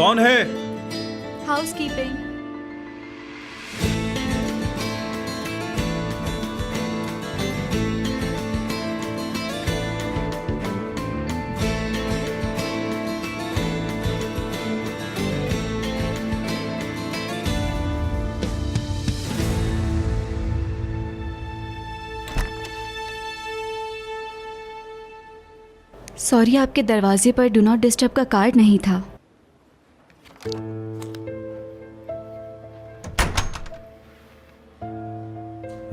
कौन है? Housekeeping. Sorry, आपके दरवाजे पर डू नॉट डिस्टर्ब का कार्ड नहीं था।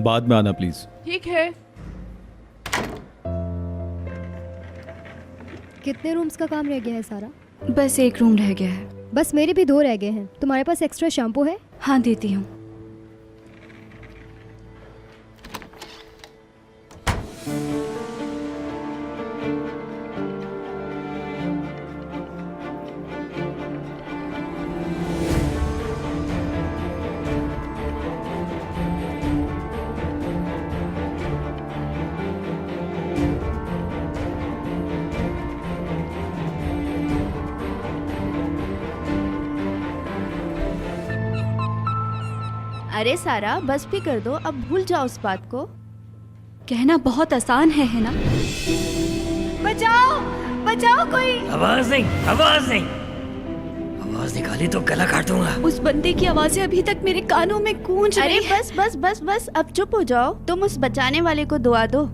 बाद में आना प्लीज। ठीक है। कितने रूम्स का काम रह गया है सारा? बस एक रूम रह गया है। बस मेरे भी 2 रह गए हैं। तुम्हारे पास एक्स्ट्रा शैम्पू है? हाँ, देती हूँ। अरे सारा, बस भी कर दो, अब भूल जाओ उस बात को। कहना बहुत आसान है ना? बचाओ बचाओ कोई! आवाज नहीं, आवाज नहीं, आवाज निकाली तो गला काट दूंगा। उस बंदे की आवाजें अभी तक मेरे कानों में गूंज अरे रही है। बस बस बस बस, अब चुप हो जाओ। तुम उस बचाने वाले को दुआ दो।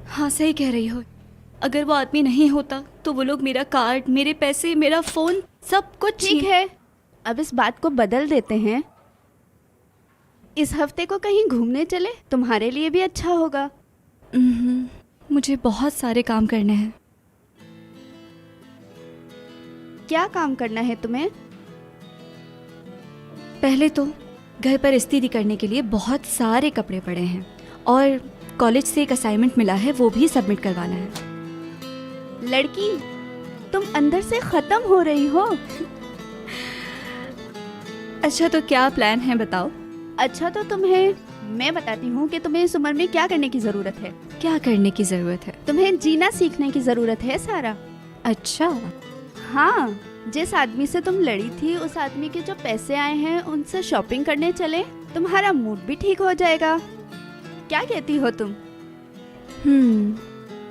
हाँ, सही कह रही हो। अगर वो आदमी नहीं होता तो वो लोग मेरा कार्ड, मेरे पैसे, मेरा फोन, सब कुछ ठीक है, अब इस बात को बदल देते हैं। इस हफ्ते को कहीं घूमने चले, तुम्हारे लिए भी अच्छा होगा। मुझे बहुत सारे काम करने हैं। क्या काम करना है तुम्हें? पहले तो घर पर स्थिति करने के लिए बहुत सारे कपड़े पड़े हैं और कॉलेज से एक असाइनमेंट मिला है, वो भी सबमिट करवाना है। लड़की, तुम अंदर से खत्म हो रही हो। अच्छा, तो क्या प्लान है बताओ? अच्छा, तो मैं बताती हूँ कि तुम्हें इस उम्र में क्या करने की जरूरत है। क्या करने की जरूरत है? तुम्हें जीना सीखने की जरूरत है सारा। अच्छा। हाँ, जिस आदमी से तुम लड़ी थी, उस आदमी के जो पैसे आए हैं उनसे शॉपिंग करने चले, तुम्हारा मूड भी ठीक हो जाएगा। क्या कहती हो तुम?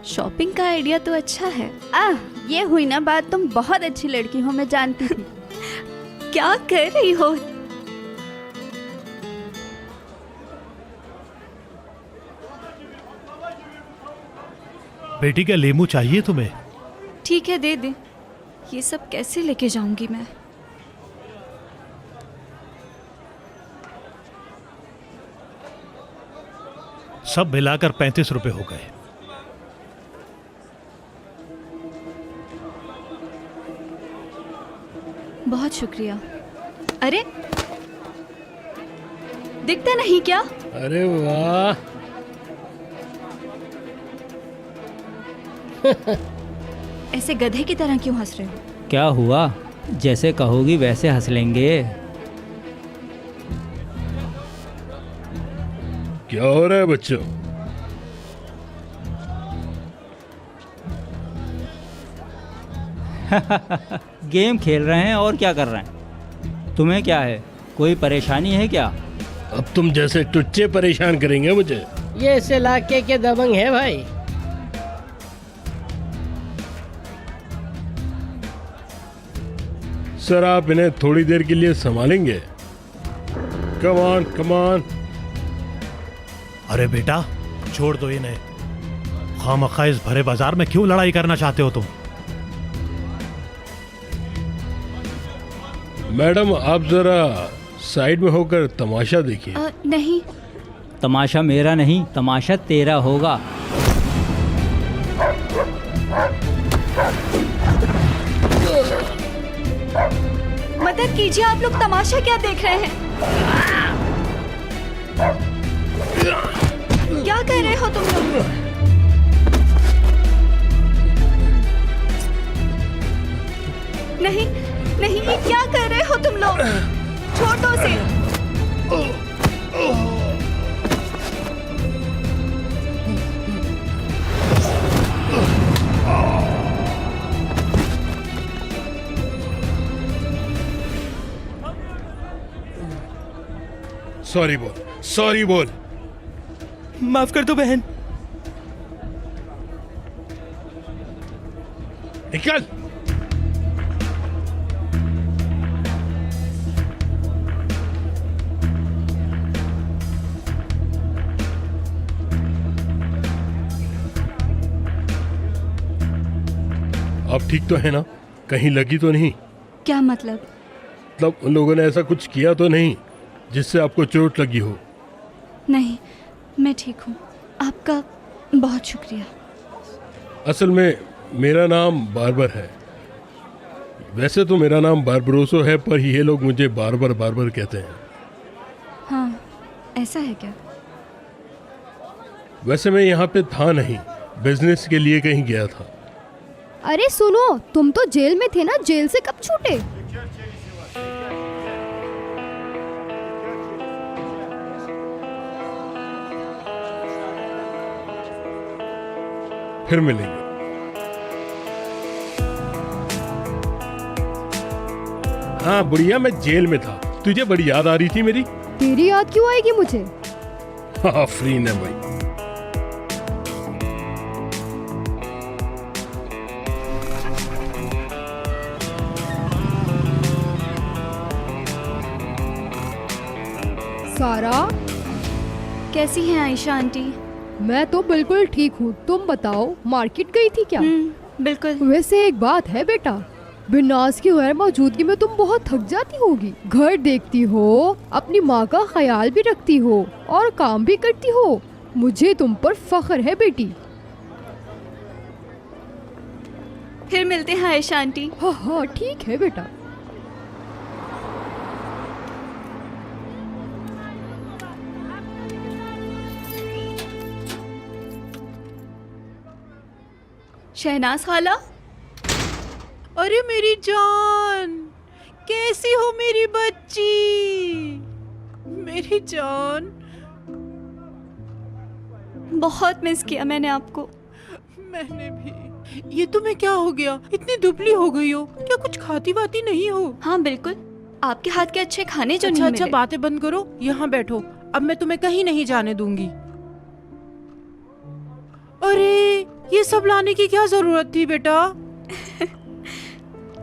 शॉपिंग का आइडिया तो अच्छा है। ये हुई ना बात। तुम बहुत अच्छी लड़की हो, मैं जानती थी। क्या कर रही हो? बेटी, क्या लेमू चाहिए तुम्हें? ठीक है, दे दे। ये सब कैसे लेके जाऊंगी मैं? सब मिलाकर 35 रुपए हो गए। बहुत शुक्रिया। अरे, दिखता नहीं क्या? अरे वाह! ऐसे गधे की तरह क्यों हंस रहे हो? क्या हुआ? जैसे कहोगी वैसे हंस लेंगे। क्या हो रहा है बच्चों? गेम खेल रहे हैं और क्या कर रहे हैं? तुम्हें क्या है, कोई परेशानी है क्या? अब तुम जैसे टुच्चे परेशान करेंगे मुझे। ये इस इलाके के दबंग है भाई। सर, आप इन्हें थोड़ी देर के लिए संभालेंगे? Come on, come on. अरे बेटा, छोड़ दो इन्हें। खामखा इस भरे बाजार में क्यों लड़ाई करना चाहते हो तुम? मैडम, आप जरा साइड में होकर तमाशा देखिए। नहीं। तमाशा मेरा नहीं, तमाशा तेरा होगा। मदद कीजिए, आप लोग तमाशा क्या देख रहे हैं? क्या कर रहे हो तुम लोग? नहीं नहीं, ये क्या कर रहे हो तुम लोग? छोटों से। सॉरी बोल, सॉरी बोल। माफ कर दो बहन। निकल। आप ठीक तो है ना? कहीं लगी तो नहीं? क्या मतलब? मतलब उन लोगों ने ऐसा कुछ किया तो नहीं जिससे आपको चोट लगी हो? नहीं, मैं ठीक हूँ। आपका बहुत शुक्रिया। असल में मेरा नाम बारबर है। वैसे तो मेरा नाम बारबरोसो है, पर ये लोग मुझे बारबर बारबर कहते हैं। हाँ, ऐसा है क्या? वैसे मैं यहाँ पे था नहीं, बिजनेस के लिए कहीं गया था। अरे सुनो, तुम तो जेल में थे ना, जेल से कब छूटे? फिर मिलेंगे। हाँ बुढ़िया, मैं जेल में था। तुझे बड़ी याद आ रही थी मेरी? तेरी याद क्यों आएगी मुझे? हाँ फ्री ने भाई। सारा, कैसी हैं आयशा आंटी? मैं तो बिल्कुल ठीक हूँ। तुम बताओ, मार्केट गई थी क्या? बिल्कुल। वैसे एक बात है बेटा, बिनाज की गैर मौजूदगी में तुम बहुत थक जाती होगी। घर देखती हो, अपनी माँ का ख्याल भी रखती हो और काम भी करती हो। मुझे तुम पर फख्र है बेटी। फिर मिलते हैं आयशा आंटी। हाँ हाँ ठीक है बेटा। शहनाज खाला। अरे मेरी जान, कैसी हो मेरी बच्ची? मेरी जान, बहुत मिस किया मैंने आपको। मैंने भी। ये तुम्हें क्या हो गया? इतनी दुबली हो गई हो, क्या कुछ खाती वाती नहीं हो? हाँ बिल्कुल, आपके हाथ के अच्छे खाने जो अच्छा नहीं अच्छा, मिले। बातें बंद करो, यहाँ बैठो। अब मैं तुम्हें कहीं नहीं जाने दूंगी। अरे ये सब लाने की क्या जरूरत थी बेटा?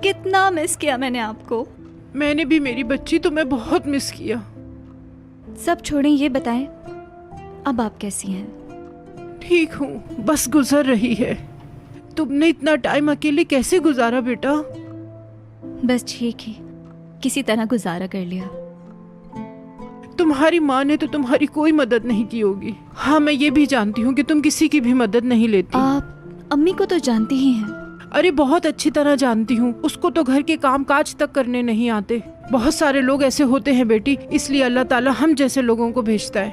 कितना मिस किया मैंने आपको। मैंने भी मेरी बच्ची, तुम्हें बहुत मिस किया। सब छोड़ें, ये बताएं अब आप कैसी हैं? ठीक हूँ, बस गुजर रही है। तुमने इतना टाइम अकेले कैसे गुजारा बेटा? बस ठीक ही, किसी तरह गुजारा कर लिया। तुम्हारी माँ ने तो तुम्हारी कोई मदद नहीं की होगी। हाँ मैं ये भी जानती हूँ कि तुम किसी की भी मदद नहीं लेती। आप अम्मी को तो जानती ही हैं। अरे बहुत अच्छी तरह जानती हूँ, उसको तो घर के काम काज तक करने नहीं आते। बहुत सारे लोग ऐसे होते हैं बेटी, इसलिए अल्लाह ताला हम जैसे लोगों को भेजता है।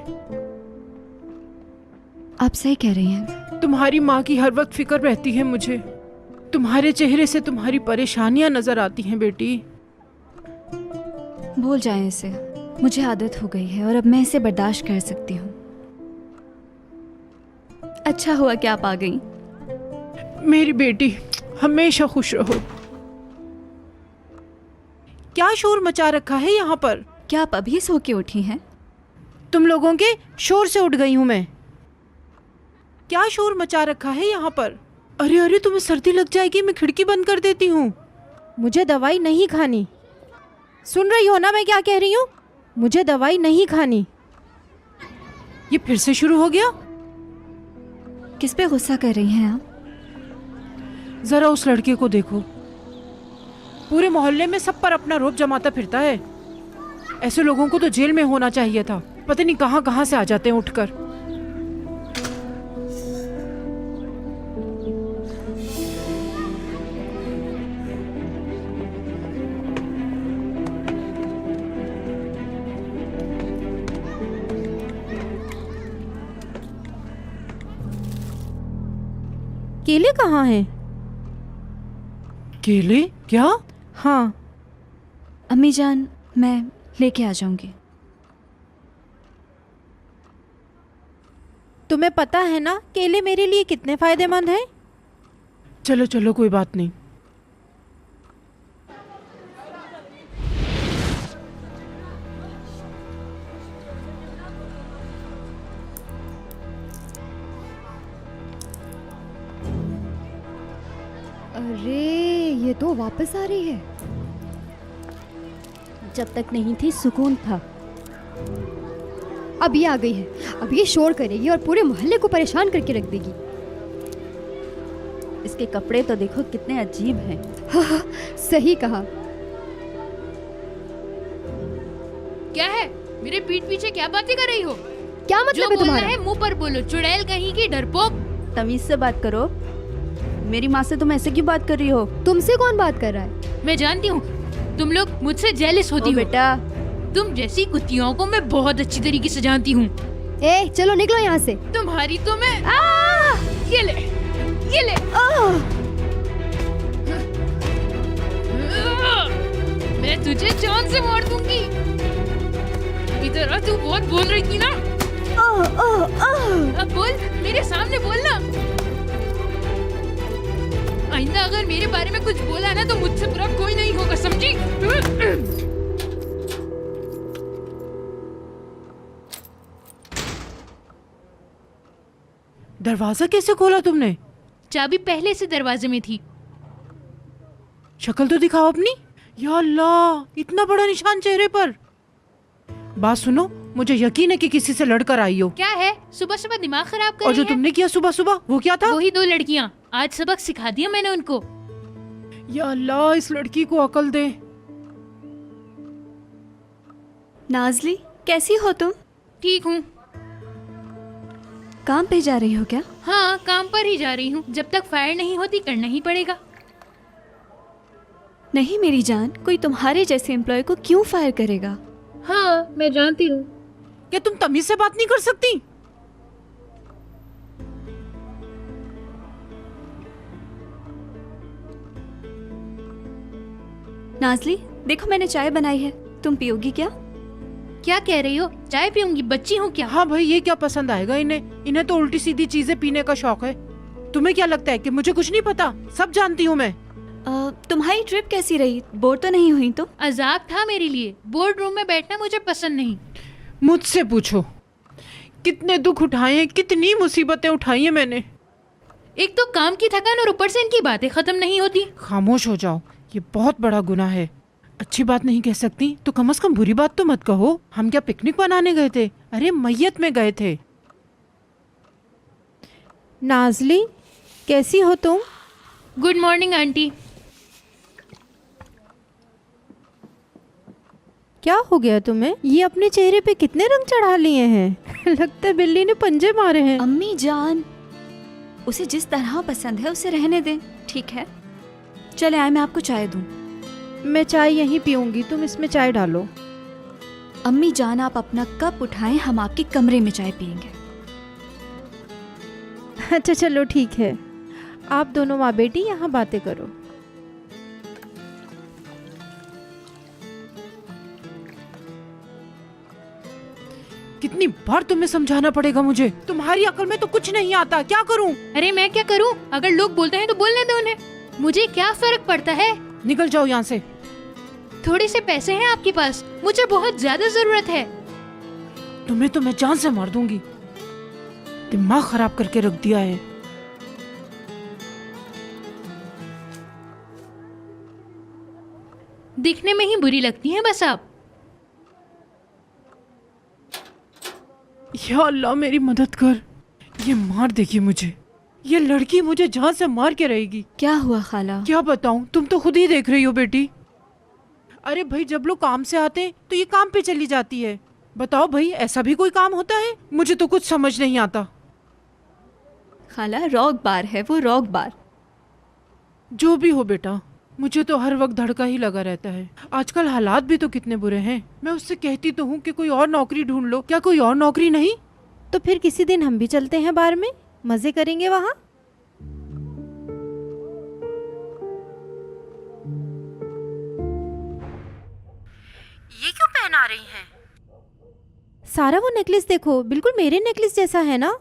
आप सही कह रही हैं। तुम्हारी माँ की हर वक्त फिक्र रहती है मुझे। तुम्हारे चेहरे से तुम्हारी परेशानियां नजर आती हैं बेटी। भूल जाएं इसे, मुझे आदत हो गई है और अब मैं इसे बर्दाश्त कर सकती हूँ। अच्छा हुआ कि आप आ गई। मेरी बेटी, हमेशा खुश रहो। क्या शोर मचा रखा है यहाँ पर? क्या आप अभी सो के उठी हैं? तुम लोगों के शोर से उठ गई हूँ मैं। क्या शोर मचा रखा है यहाँ पर? अरे अरे, तुम्हें सर्दी लग जाएगी, मैं खिड़की बंद कर देती हूँ। मुझे दवाई नहीं खानी। सुन रही हो ना मैं क्या कह रही हूँ? मुझे दवाई नहीं खानी। ये फिर से शुरू हो गया? किस पे गुस्सा कर रही हैं आप? जरा उस लड़के को देखो, पूरे मोहल्ले में सब पर अपना रोब जमाता फिरता है। ऐसे लोगों को तो जेल में होना चाहिए था। पता नहीं कहां कहां से आ जाते हैं उठकर। केले कहाँ हैं? केले? क्या? हाँ। अम्मी जान, मैं लेके आ जाऊंगी। तुम्हें पता है ना केले मेरे लिए कितने फायदेमंद हैं? चलो चलो, कोई बात नहीं। तो वापस आ रही है। जब तक नहीं थी सुकून था। अब ये आ गई है, अब ये शोर करेगी और पूरे मोहल्ले को परेशान करके रख देगी। इसके कपड़े तो देखो कितने अजीब हैं। हाँ, सही कहा। क्या है? मेरे पीठ पीछे क्या बातें कर रही हो? क्या मतलब जो है बोलना तुम्हारा? है मुंह पर बोलो, चुड़ैल कहीं की डरपोक। तमीज से बात करो। मेरी माँ से तुम ऐसे क्यों बात कर रही हो? तुमसे कौन बात कर रहा है? मैं जानती हूँ तुम लोग मुझसे जेलिस होती ओ हो। बेटा, तुम जैसी कुत्तियों को मैं बहुत अच्छी तरीके से जानती हूँ। ए चलो निकलो यहाँ से। तुम्हारी तो मैं ये ले, ये ले। मैं तुझे जान से मार दूंगी। इधर आ, तू बहुत बोल रही थी ना। अब बोल, मेरे सामने बोलना। आइंदा अगर मेरे बारे में कुछ बोला ना तो मुझसे बुरा कोई नहीं होगा, समझी? दरवाजा कैसे खोला तुमने? चाबी पहले से दरवाजे में थी। शक्ल तो दिखाओ अपनी। या अल्लाह, इतना बड़ा निशान चेहरे पर। बात सुनो, मुझे यकीन है कि किसी से लड़कर आई हो। क्या है? सुबह सुबह दिमाग खराब कर और जो रही है? तुमने किया सुबह सुबह, वो क्या था? वही 2 लड़कियां। आज सबक सिखा दिया मैंने उनको। या अल्लाह, इस लड़की को अकल दे। नाजली, कैसी हो तुम? ठीक हूँ। काम पे जा रही हो क्या? हाँ, काम पर ही जा रही हूँ। जब तक फायर नहीं होती करना ही पड़ेगा। नहीं मेरी जान, कोई तुम्हारे जैसे एम्प्लॉय को क्यों फायर करेगा? हाँ, मैं जानती हूँ। क्या तुम तमीज से बात नहीं कर सकती? नाजली, देखो मैंने चाय बनाई है, तुम पियोगी क्या? क्या कह रही हो? चाय पीऊंगी? बच्ची हूँ क्या? हाँ भाई, ये क्या पसंद आएगा इन्हें? इन्हें तो उल्टी सीधी चीजें पीने का शौक है। तुम्हें क्या लगता है कि मुझे कुछ नहीं पता? सब जानती हूँ मैं। तुम्हारी ट्रिप कैसी रही? बोर तो नहीं हुई तुम? अजाब था मेरे लिए। बोर्ड रूम में बैठना मुझे पसंद नहीं। मुझसे पूछो, कितने दुख उठाए हैं, कितनी मुसीबतें उठाई हैं मैंने। एक तो काम की थकान और ऊपर से इनकी बातें खत्म नहीं होती। खामोश हो जाओ, ये बहुत बड़ा गुनाह है। अच्छी बात नहीं कह सकती तो कम से कम बुरी बात तो मत कहो। हम क्या पिकनिक मनाने गए थे? अरे मैयत में गए थे। नाजली, कैसी हो तुम? Good morning aunty. क्या हो गया तुम्हें? ये अपने चेहरे पे कितने रंग चढ़ा लिए हैं? लगता है बिल्ली ने पंजे मारे हैं। अम्मी जान, उसे जिस तरह पसंद है उसे रहने दें, ठीक है? चले आए, मैं आपको चाय दूं। मैं चाय यहीं पीऊंगी, तुम इसमें चाय डालो। अम्मी जान, आप अपना कप उठाएं, हम आपके कमरे में चाय पियेंगे। अच्छा चलो ठीक है, आप दोनों माँ बेटी यहाँ बातें करो। कितनी बार तुम्हें समझाना पड़ेगा मुझे? तुम्हारी अकल में तो कुछ नहीं आता, क्या करूं? अरे मैं क्या करूं? अगर लोग बोलते हैं तो बोलने दो उन्हें। मुझे क्या फर्क पड़ता है? निकल जाओ यहाँ से। थोड़े से पैसे हैं आपके पास, मुझे बहुत ज्यादा जरूरत है। तुम्हें तो मैं जान से मार दूंगी। दिमाग खराब करके रख दिया है। दिखने में ही बुरी लगती हैं बस आप। या अल्लाह, मेरी मदद कर। ये मार देगी मुझे। ये लड़की मुझे जान से मार के रहेगी। क्या हुआ खाला? क्या बताऊं, तुम तो खुद ही देख रही हो बेटी। अरे भाई, जब लोग काम से आते हैं तो ये काम पे चली जाती है। बताओ भाई, ऐसा भी कोई काम होता है? मुझे तो कुछ समझ नहीं आता। खाला, रॉक बार है वो, रॉक बार। जो भी हो बेटा, मुझे तो हर वक्त धड़का ही लगा रहता है। आजकल हालात भी तो कितने बुरे हैं। मैं उससे कहती तो हूँ कि कोई और नौकरी ढूंढ लो। क्या कोई और नौकरी नहीं? तो फिर किसी दिन हम भी चलते हैं बार में, मजे करेंगे वहाँ। ये क्यों पहना रही हैं? सारा, वो नेकलेस देखो, बिल्कुल मेरे नेकलेस जैसा है ना?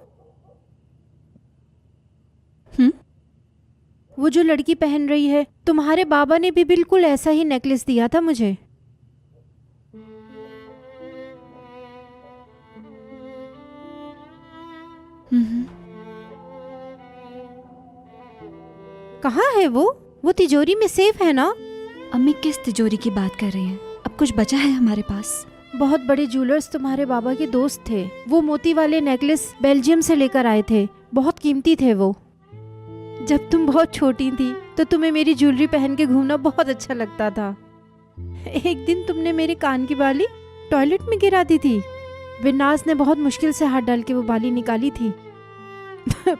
वो जो लड़की पहन रही है, तुम्हारे बाबा ने भी बिल्कुल ऐसा ही नेकलेस दिया था मुझे। कहाँ है वो? वो तिजोरी में सेफ है ना? अम्मी किस तिजोरी की बात कर रही हैं? अब कुछ बचा है हमारे पास? बहुत बड़े ज्वेलर्स तुम्हारे बाबा के दोस्त थे। वो मोती वाले नेकलेस बेल्जियम से लेकर आए थे, बहुत कीमती थे वो। जब तुम बहुत छोटी थी तो तुम्हें मेरी ज्वेलरी पहन के घूमना बहुत अच्छा लगता था। एक दिन तुमने मेरे कान की बाली टॉयलेट में गिरा दी थी। विनाश ने बहुत मुश्किल से हाथ डाल के वो बाली निकाली थी।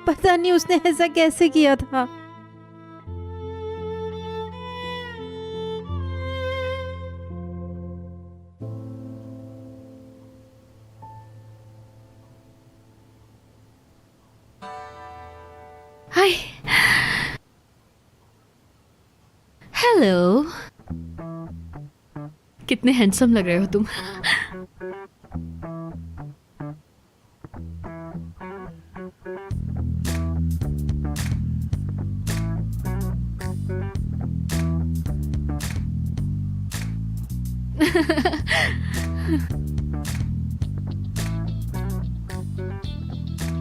पता नहीं उसने ऐसा कैसे किया था। हाय। हेलो। कितने हैंडसम लग रहे हो तुम।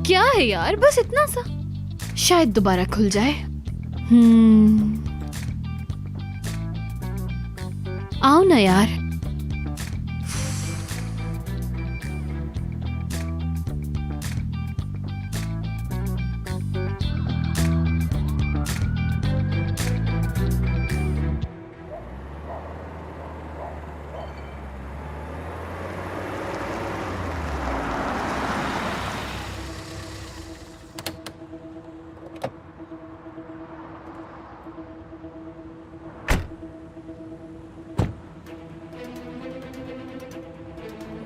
क्या है यार, बस इतना सा, शायद दोबारा खुल जाए। आओ ना यार।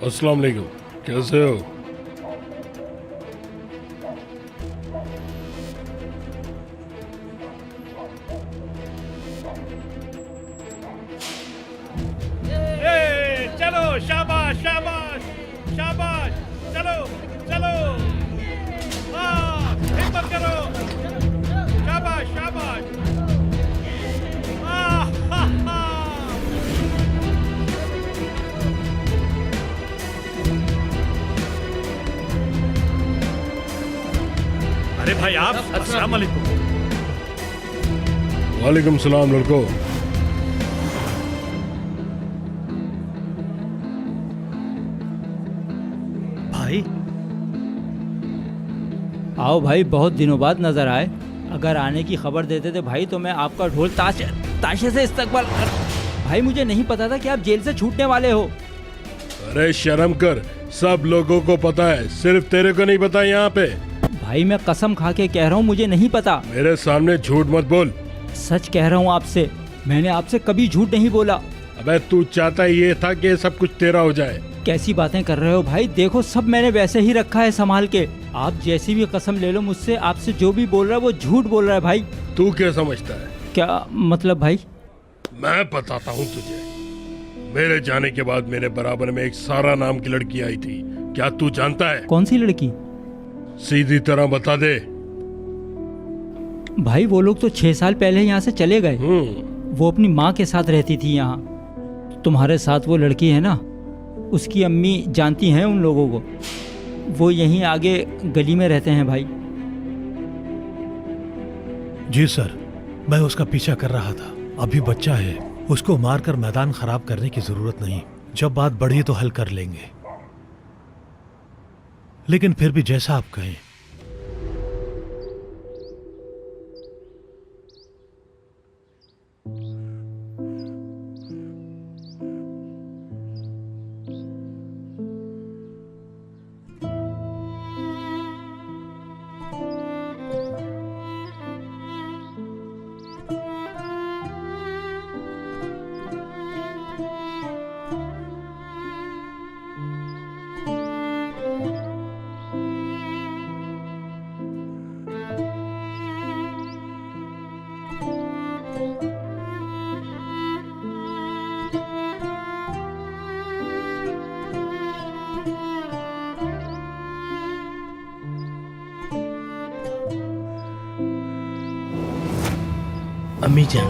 अस्सलाम वालेकुम, कैसे हो? चलो, शाबाश शाबाश शाबाश, चलो चलो, हाँ हिम्मत करो, शाबाश शाबाश, हाँ हाँ हाँ। अरे भाई आप, अस्सलाम वालेकुम। वालेकुम सलाम लड़को। भाई आओ भाई, बहुत दिनों बाद नजर आए। अगर आने की खबर देते थे भाई तो मैं आपका ढोल ताशे से इस्तकबाल भाई, मुझे नहीं पता था कि आप जेल से छूटने वाले हो। अरे शर्म कर, सब लोगों को पता है, सिर्फ तेरे को नहीं पता यहाँ पे। भाई मैं कसम खा के कह रहा हूँ, मुझे नहीं पता। मेरे सामने झूठ मत बोल। सच कह रहा हूँ आपसे, मैंने आपसे कभी झूठ नहीं बोला। अबे तू चाहता ये था कि सब कुछ तेरा हो जाए। कैसी बातें कर रहे हो भाई, देखो सब मैंने वैसे ही रखा है संभाल के। आप जैसी भी कसम ले लो मुझसे, आपसे जो भी बोल रहा है वो झूठ बोल रहा है भाई। तू क्या समझता है? क्या मतलब भाई? मैं बताता हूँ तुझे। मेरे जाने के बाद मेरे बराबर में एक सारा नाम की लड़की आई थी, क्या तू जानता है? कौन सी लड़की? सीधी तरह बता दे। भाई वो लोग तो 6 साल पहले यहाँ से चले गए। वो अपनी माँ के साथ रहती थी यहाँ। तुम्हारे साथ वो लड़की है ना, उसकी अम्मी जानती हैं उन लोगों को। वो यहीं आगे गली में रहते हैं भाई। जी सर, मैं उसका पीछा कर रहा था। अभी बच्चा है, उसको मारकर मैदान खराब करने की जरूरत नहीं। जब बात बढ़ी तो हल कर लेंगे। लेकिन फिर भी जैसा आप कहें। अम्मी जान,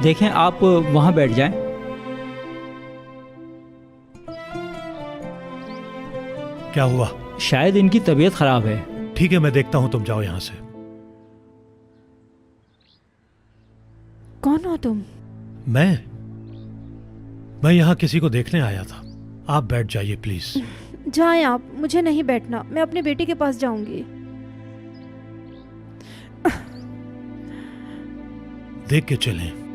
देखें आप वहाँ बैठ जाएं। क्या हुआ? शायद इनकी तबीयत खराब है। ठीक है, मैं देखता हूं, तुम जाओ यहां से। कौन हो तुम? मैं यहां किसी को देखने आया था। आप बैठ जाइए प्लीज। जाएं आप, मुझे नहीं बैठना, मैं अपनी बेटी के पास जाऊंगी। देख के चलें।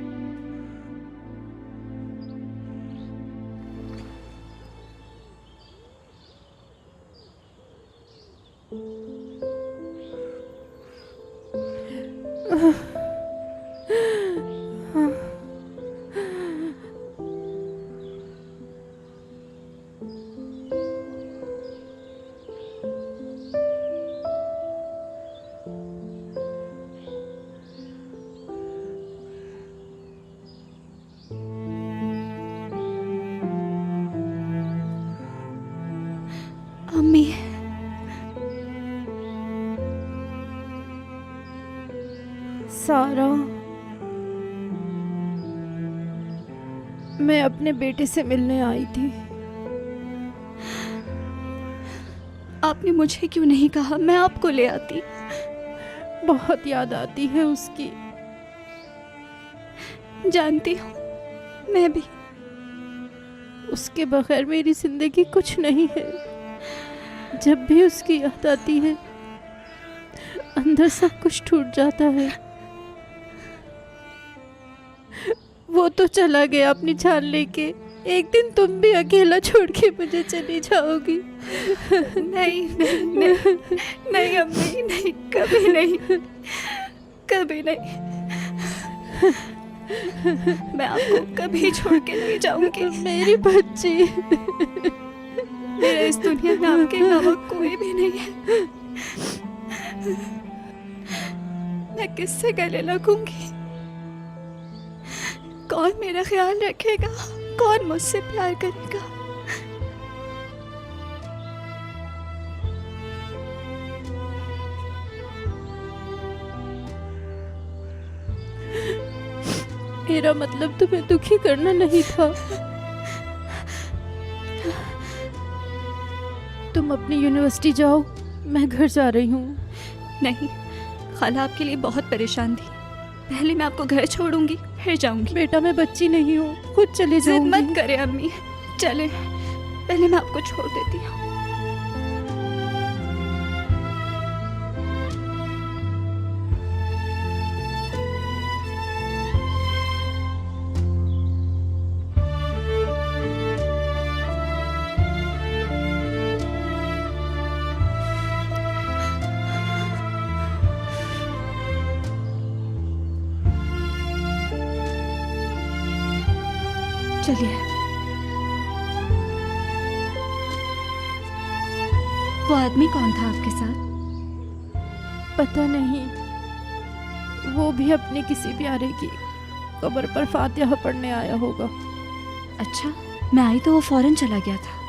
अम्मी, सारा, मैं अपने बेटे से मिलने आई थी। आपने मुझे क्यों नहीं कहा? मैं आपको ले आती। बहुत याद आती है उसकी। जानती हूँ, मैं भी। उसके बगैर मेरी जिंदगी कुछ नहीं है। जब भी उसकी याद आती है अंदर सब कुछ टूट जाता है। वो तो चला गया अपनी जान लेके, एक दिन तुम भी अकेला छोड़ के मुझे चली जाओगी। नहीं नहीं नहीं नहीं अम्मी, नहीं, कभी नहीं, कभी नहीं। मैं आपको कभी छोड़ के नहीं जाऊंगी। मेरी बच्ची, मेरा इस दुनिया में आपके अलावा कोई भी नहीं है। मैं किससे गले लगूंगी? कौन मेरा ख्याल रखेगा? कौन मुझसे प्यार करेगा? मेरा मतलब तुम्हें दुखी करना नहीं था। तुम अपनी यूनिवर्सिटी जाओ, मैं घर जा रही हूँ। नहीं, खाला आपके लिए बहुत परेशान थी। पहले मैं आपको घर छोड़ूंगी, फिर जाऊंगी। बेटा, मैं बच्ची नहीं हूँ, खुद चले जिद जाऊंगी। मत करें अम्मी, चले। पहले मैं आपको छोड़ देती हूँ। चलिए। वो आदमी कौन था आपके साथ? पता नहीं, वो भी अपने किसी प्यारे की कब्र पर फातिहा पढ़ने आया होगा। अच्छा, मैं आई तो वो फौरन चला गया था।